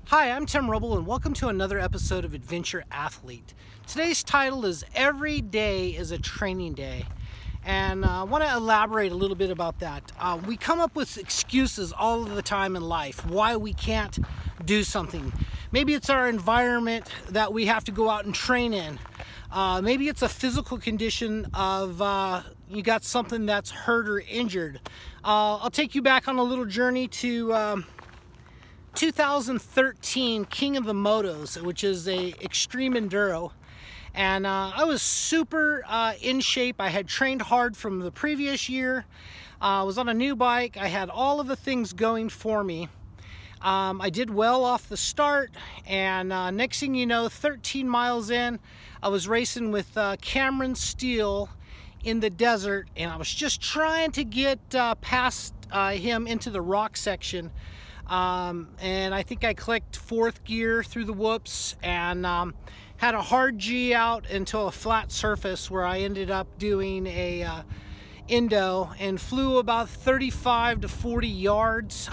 Hi, I'm Tim Rubble and welcome to another episode of Adventure Athlete. Today's title is Every Day is a Training Day, and I want to elaborate a little bit about that. We come up with excuses all of the time in life why we can't do something. Maybe it's our environment that we have to go out and train in. Maybe it's a physical condition of you got something that's hurt or injured. I'll take you back on a little journey to 2013 King of the Motos, which is a extreme enduro, and I was super in shape. I had trained hard from the previous year. I was on a new bike. I had all of the things going for me. I did well off the start, and next thing you know, 13 miles in, I was racing with Cameron Steele in the desert, and I was just trying to get past him into the rock section. And I think I clicked fourth gear through the whoops and had a hard G out until a flat surface where I ended up doing a endo and flew about 35 to 40 yards,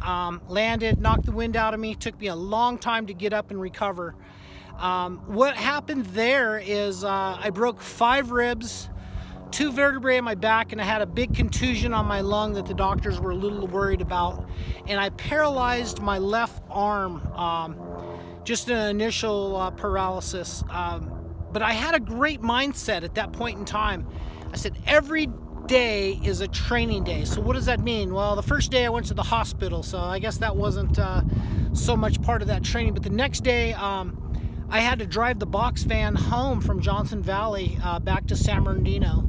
landed, knocked the wind out of me. Took me a long time to get up and recover. What happened there is I broke 5 ribs, 2 vertebrae in my back, and I had a big contusion on my lung that the doctors were a little worried about, and I paralyzed my left arm, just an initial paralysis, but I had a great mindset at that point in time. I said every day is a training day. So what does that mean? Well, the first day I went to the hospital, so I guess that wasn't so much part of that training, but the next day I had to drive the box van home from Johnson Valley back to San Bernardino,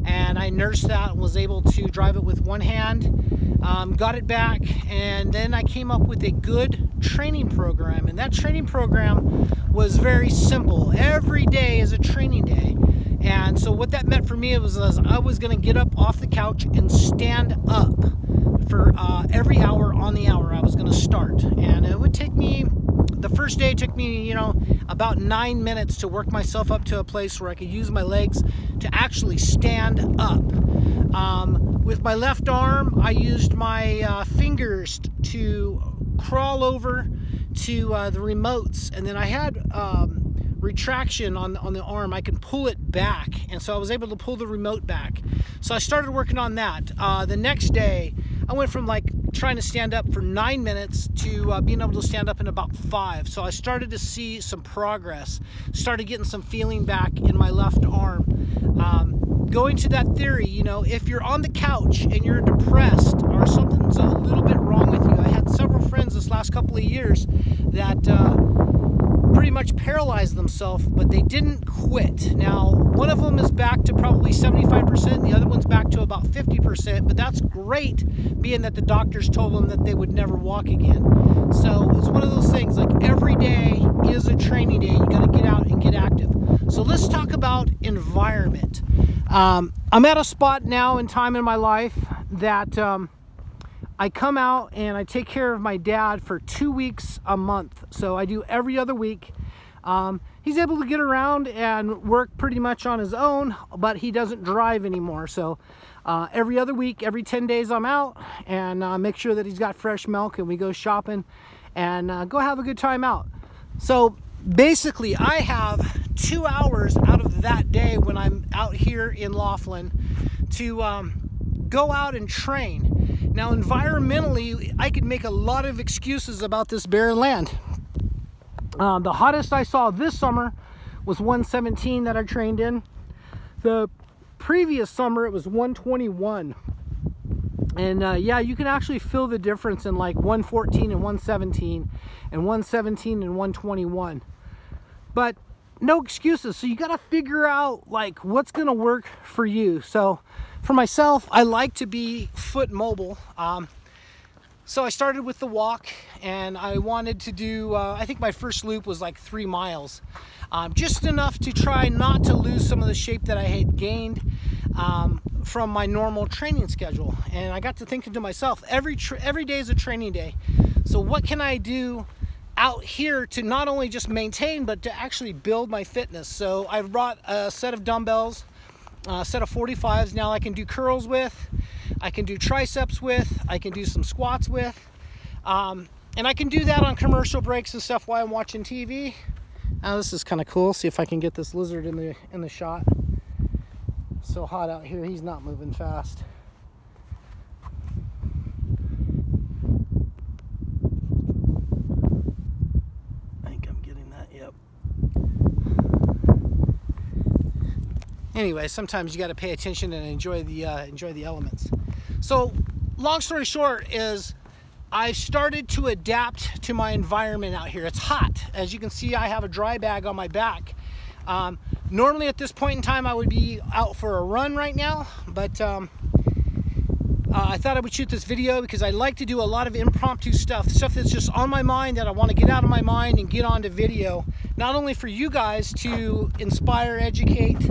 and I nursed that and was able to drive it with one hand, got it back, and then I came up with a good training program, and that training program was very simple. Every day is a training day. And so what that meant for me was I was going to get up off the couch and stand up for every hour on the hour I was going to start, and it would take me, the first day it took me, about 9 minutes to work myself up to a place where I could use my legs to actually stand up. With my left arm, I used my fingers to crawl over to the remotes, and then I had retraction on the arm. I can pull it back, and so I was able to pull the remote back. So I started working on that. The next day, I went from like trying to stand up for 9 minutes to being able to stand up in about 5. So I started to see some progress, started getting some feeling back in my left arm. Going to that theory, if you're on the couch and you're depressed or something's a little bit wrong with you. I had several friends this last couple of years that pretty much paralyzed themselves, but they didn't quit. Now, one of them is back to probably 75%, the other one's back to about 50%, but that's great, being that the doctors told them that they would never walk again. So it's one of those things, like every day is a training day. You got to get out and get active. So let's talk about environment. I'm at a spot now in time in my life that I come out and I take care of my dad for 2 weeks a month. So I do every other week. He's able to get around and work pretty much on his own, but he doesn't drive anymore. So every other week, every 10 days I'm out and make sure that he's got fresh milk, and we go shopping and go have a good time out. So basically I have 2 hours out of that day when I'm out here in Laughlin to go out and train. Now, environmentally, I could make a lot of excuses about this barren land. The hottest I saw this summer was 117 that I trained in. The previous summer, it was 121. And yeah, you can actually feel the difference in like 114 and 117 and 117 and 121. But no excuses. So you got to figure out like what's going to work for you. So for myself, I like to be foot mobile. So I started with the walk, and I wanted to do, I think my first loop was like 3 miles. Just enough to try not to lose some of the shape that I had gained from my normal training schedule. And I got to thinking to myself, every day is a training day. So what can I do out here to not only just maintain, but to actually build my fitness? So I brought a set of dumbbells, a set of 45s. Now I can do curls with, I can do triceps with, I can do some squats with. And I can do that on commercial breaks and stuff while I'm watching TV. Now this is kind of cool. See if I can get this lizard in the shot. It's so hot out here, he's not moving fast. I think I'm getting that, yep. Anyway, sometimes you got to pay attention and enjoy the elements. So, long story short is I've started to adapt to my environment out here. It's hot. As you can see, I have a dry bag on my back. Normally at this point in time, I would be out for a run right now, but I thought I would shoot this video because I like to do a lot of impromptu stuff that's just on my mind that I want to get out of my mind and get onto video, not only for you guys to inspire, educate,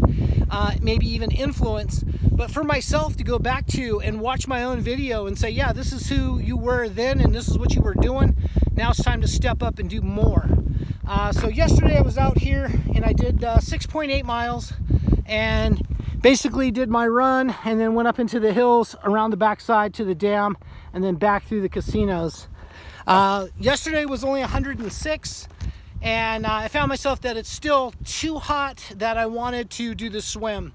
maybe even influence, but for myself to go back to and watch my own video and say, yeah, this is who you were then and this is what you were doing. Now it's time to step up and do more. So yesterday I was out here and I did 6.8 miles and basically did my run and then went up into the hills around the backside to the dam and then back through the casinos. Yesterday was only 106 and I found myself that it's still too hot that I wanted to do the swim.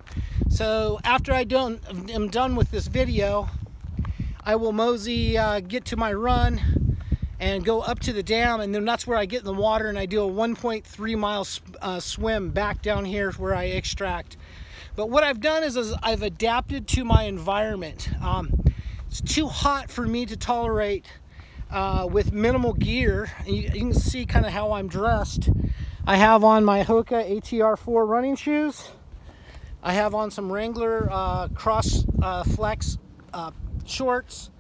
So after am done with this video, I will mosey get to my run and go up to the dam, and then that's where I get in the water and I do a 1.3 mile swim back down here where I extract. But what I've done is I've adapted to my environment. It's too hot for me to tolerate with minimal gear. And you can see kind of how I'm dressed. I have on my Hoka ATR4 running shoes. I have on some Wrangler cross flex shorts.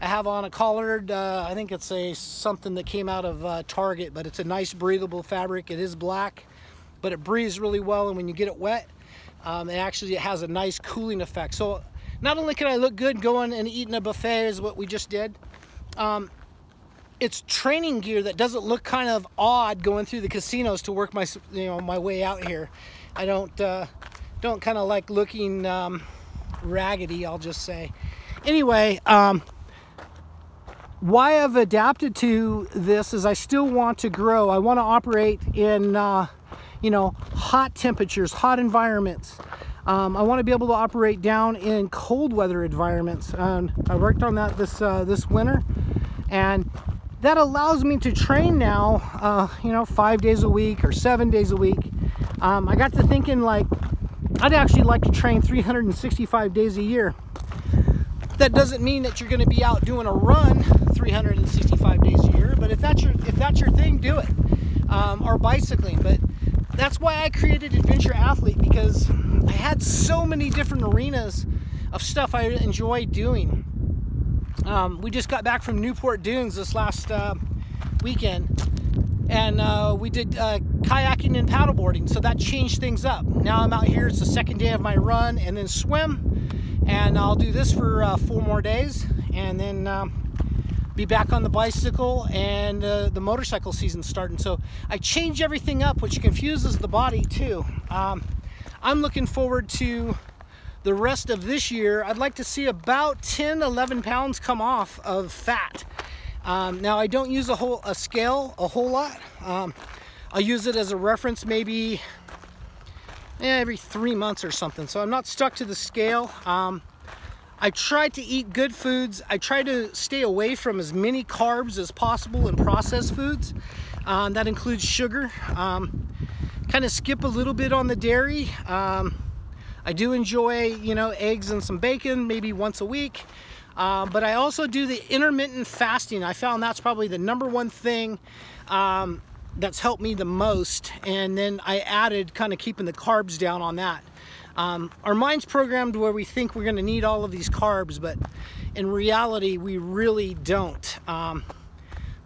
I have on a collared, I think it's something that came out of Target, but it's a nice breathable fabric. It is black, but it breathes really well, and when you get it wet, it has a nice cooling effect. So not only can I look good going and eating a buffet is what we just did, it's training gear that doesn't look kind of odd going through the casinos to work my way out here. I don't kind of like looking raggedy, I'll just say. Anyway, why I've adapted to this is I still want to grow. I want to operate in hot temperatures, hot environments. I want to be able to operate down in cold weather environments. I worked on that this winter, and that allows me to train now 5 days a week or 7 days a week. I got to thinking, like, I'd actually like to train 365 days a year. That doesn't mean that you're going to be out doing a run 365 days a year, but if that's your thing, do it. Or bicycling. But that's why I created Adventure Athlete, because I had so many different arenas of stuff I enjoy doing. We just got back from Newport Dunes this last weekend, and we did kayaking and paddleboarding, so that changed things up. Now I'm out here, it's the second day of my run, and then swim, and I'll do this for 4 more days, and then be back on the bicycle, and the motorcycle season's starting. So I change everything up, which confuses the body too. I'm looking forward to the rest of this year. I'd like to see about 10-11 pounds come off of fat. Now I don't use a scale a whole lot. I'll use it as a reference maybe every 3 months or something. So I'm not stuck to the scale. I try to eat good foods. I try to stay away from as many carbs as possible and processed foods. That includes sugar. Kind of skip a little bit on the dairy. I do enjoy, eggs and some bacon maybe once a week. But I also do the intermittent fasting. I found that's probably the #1 thing that's helped me the most. And then I added kind of keeping the carbs down on that. Our mind's programmed where we think we're going to need all of these carbs, but in reality, we really don't.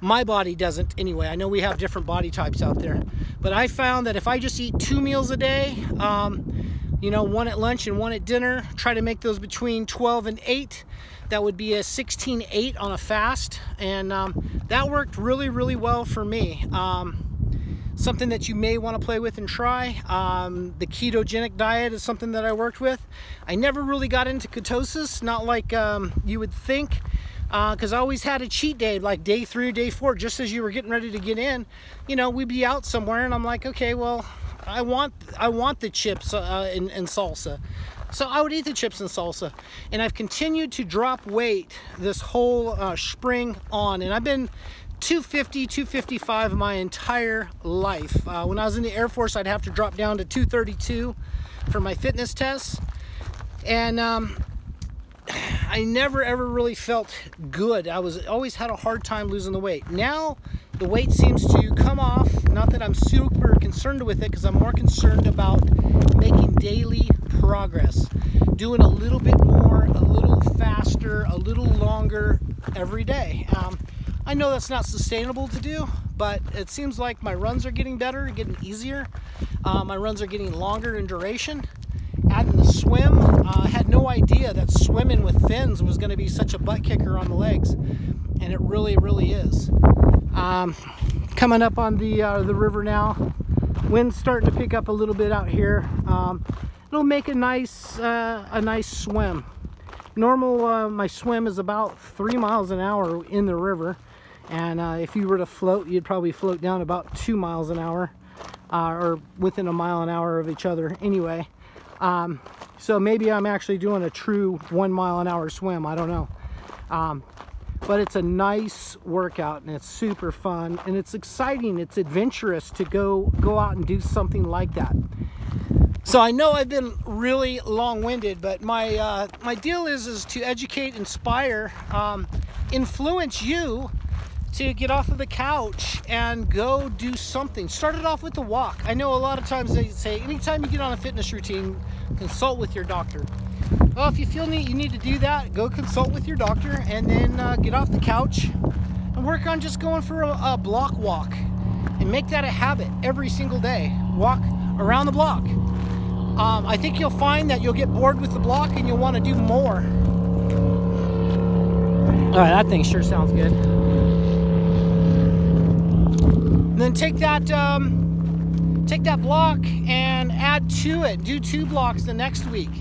My body doesn't anyway. I know we have different body types out there, but I found that if I just eat 2 meals a day, one at lunch and one at dinner, try to make those between 12 and 8. That would be a 16-8 on a fast, and that worked really, really well for me. Something that you may want to play with and try. The ketogenic diet is something that I worked with. I never really got into ketosis, not like you would think, because I always had a cheat day, like day 3 or day 4, just as you were getting ready to get in. You know, we'd be out somewhere, and I'm like, okay, well, I want the chips and salsa. So I would eat the chips and salsa, and I've continued to drop weight this whole spring on, and I've been 250, 255 my entire life. When I was in the Air Force, I'd have to drop down to 232 for my fitness tests, and I never ever really felt good. I always had a hard time losing the weight. Now the weight seems to come off. Not that I'm super concerned with it, because I'm more concerned about making daily progress, doing a little bit more, a little faster, a little longer every day. I know that's not sustainable to do, but it seems like my runs are getting better, getting easier. My runs are getting longer in duration. Adding the swim, I had no idea that swimming with fins was going to be such a butt kicker on the legs, and it really, really is. Coming up on the river now. Wind's starting to pick up a little bit out here. It'll make a nice swim. Normal, my swim is about 3 miles an hour in the river, and if you were to float, you'd probably float down about 2 miles an hour, or within a mile an hour of each other anyway. So maybe I'm actually doing a true 1 mile an hour swim, I don't know. But it's a nice workout, and it's super fun, and it's exciting, it's adventurous to go out and do something like that. So I know I've been really long-winded, but my deal is to educate, inspire, influence you to get off of the couch and go do something. Start it off with the walk. I know a lot of times they say, anytime you get on a fitness routine, consult with your doctor. Well, if you feel you need to do that, go consult with your doctor, and then get off the couch and work on just going for a block walk, and make that a habit every single day. Walk around the block. I think you'll find that you'll get bored with the block and you'll want to do more. All right, that thing sure sounds good. And then take that block and add to it. Do 2 blocks the next week.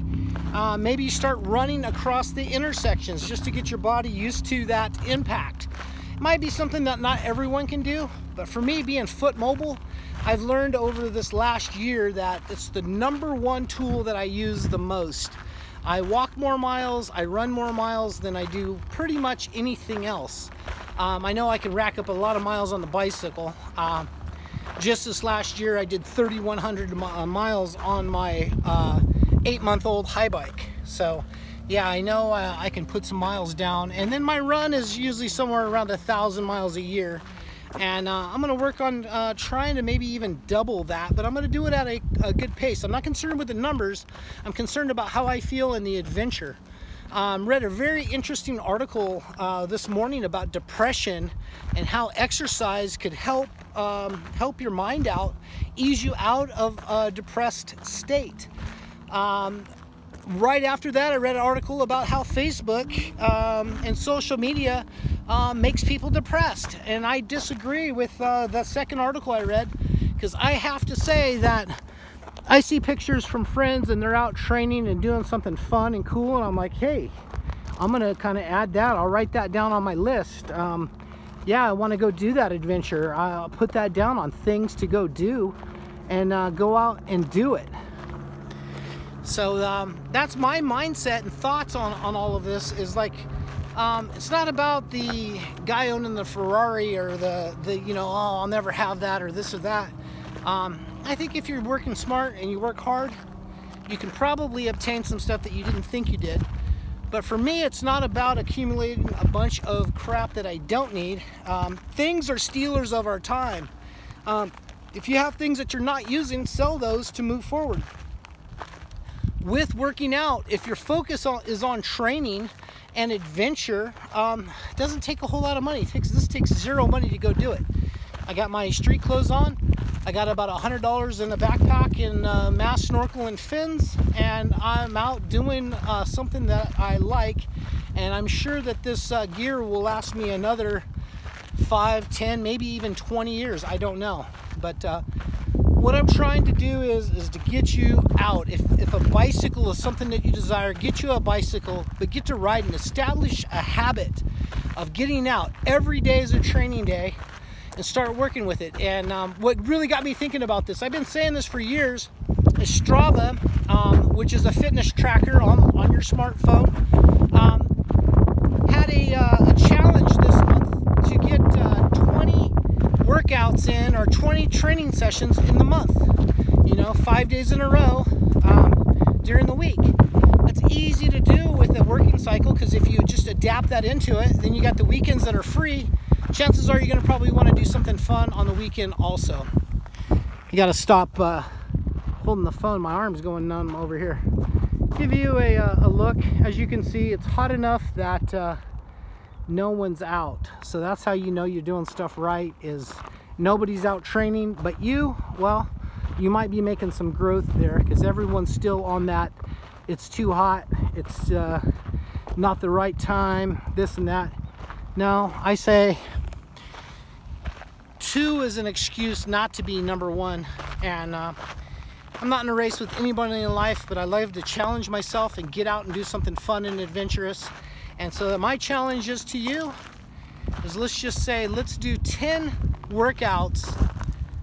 Maybe you start running across the intersections just to get your body used to that impact. It might be something that not everyone can do, but for me, being foot mobile, I've learned over this last year that it's the #1 tool that I use the most. I walk more miles, I run more miles than I do pretty much anything else. I know I can rack up a lot of miles on the bicycle. Just this last year, I did 3,100 miles on my 8-month-old high bike. So yeah, I know I can put some miles down. And then my run is usually somewhere around 1,000 miles a year. And I'm going to work on trying to maybe even double that, but I'm going to do it at a good pace. I'm not concerned with the numbers. I'm concerned about how I feel in the adventure. Read a very interesting article this morning about depression and how exercise could help your mind out, ease you out of a depressed state. Right after that, I read an article about how Facebook and social media makes people depressed, and I disagree with that second article I read, because I have to say that I see pictures from friends and they're out training and doing something fun and cool, and I'm like, hey, I'm gonna kind of add that. I'll write that down on my list. Yeah, I want to go do that adventure. I'll put that down on things to go do, and go out and do it. So that's my mindset and thoughts on all of this. Is like, it's not about the guy owning the Ferrari or the you know, oh, I'll never have that or this or that. I think if you're working smart and you work hard, you can probably obtain some stuff that you didn't think you did. But for me, it's not about accumulating a bunch of crap that I don't need. Things are stealers of our time. If you have things that you're not using, sell those to move forward. With working out, if your focus is on training and adventure, it doesn't take a whole lot of money. This takes zero money to go do it. I got my street clothes on. I got about $100 in a backpack and mask, snorkel, and fins, and I'm out doing something that I like, and I'm sure that this gear will last me another 5, 10, maybe even 20 years. I don't know, but what I'm trying to do is to get you out. If a bicycle is something that you desire, get you a bicycle, but get to ride and establish a habit of getting out. Every day is a training day, and start working with it. And what really got me thinking about this, I've been saying this for years, is Strava, which is a fitness tracker on your smartphone, had a challenge this month to get 20 workouts in, or 20 training sessions in the month. 5 days in a row during the week. That's easy to do with a working cycle, because if you just adapt that into it, then you got the weekends that are free. Chances are you're going to probably want to do something fun on the weekend also. You got to stop holding the phone. My arm's going numb over here. Give you a look. As you can see, it's hot enough that no one's out. So that's how you know you're doing stuff right, is nobody's out training but you. Well, you might be making some growth there, because everyone's still on that it's too hot, it's not the right time, this and that. No, I say 2 is an excuse not to be number 1. And I'm not in a race with anybody in life, but I love to challenge myself and get out and do something fun and adventurous. And so my challenge is to you is, let's just say, let's do 10 workouts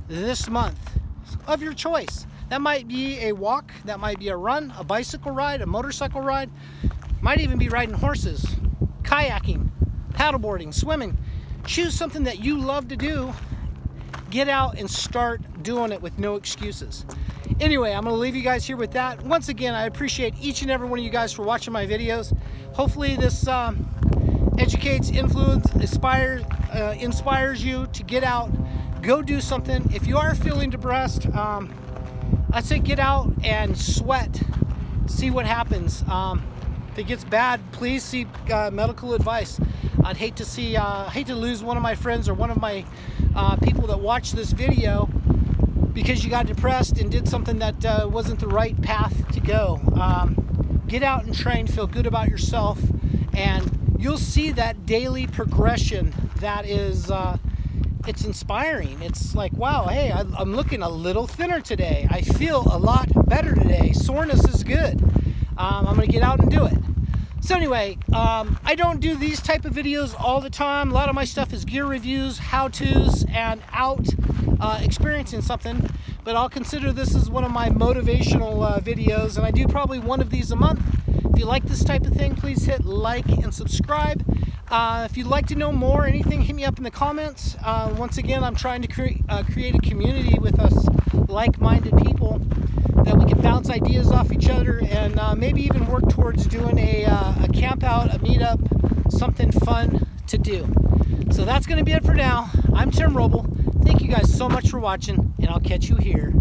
this month of your choice. That might be a walk, that might be a run, a bicycle ride, a motorcycle ride, might even be riding horses, kayaking, paddleboarding, swimming. Choose something that you love to do. Get out and start doing it with no excuses. Anyway, I'm going to leave you guys here with that. Once again, I appreciate each and every one of you guys for watching my videos. Hopefully this educates, inspires you to get out, go do something. If you are feeling depressed, I say get out and sweat, see what happens. If it gets bad, please seek medical advice. I'd hate to lose one of my friends or one of my people that watch this video because you got depressed and did something that wasn't the right path to go. Get out and train, feel good about yourself, and you'll see that daily progression that is it's inspiring. It's like, wow, hey, I'm looking a little thinner today. I feel a lot better today. Soreness is good. I'm gonna get out and do it. So anyway, I don't do these type of videos all the time. A lot of my stuff is gear reviews, how-tos, and out experiencing something. But I'll consider this as one of my motivational videos, and I do probably one of these a month. If you like this type of thing, please hit like and subscribe. If you'd like to know more, anything, hit me up in the comments. Once again, I'm trying to create a community with us like-minded people that we can bounce ideas off each other, and maybe even work towards doing a camp out, a meetup, something fun to do. So that's going to be it for now. I'm Tim Roble. Thank you guys so much for watching, and I'll catch you here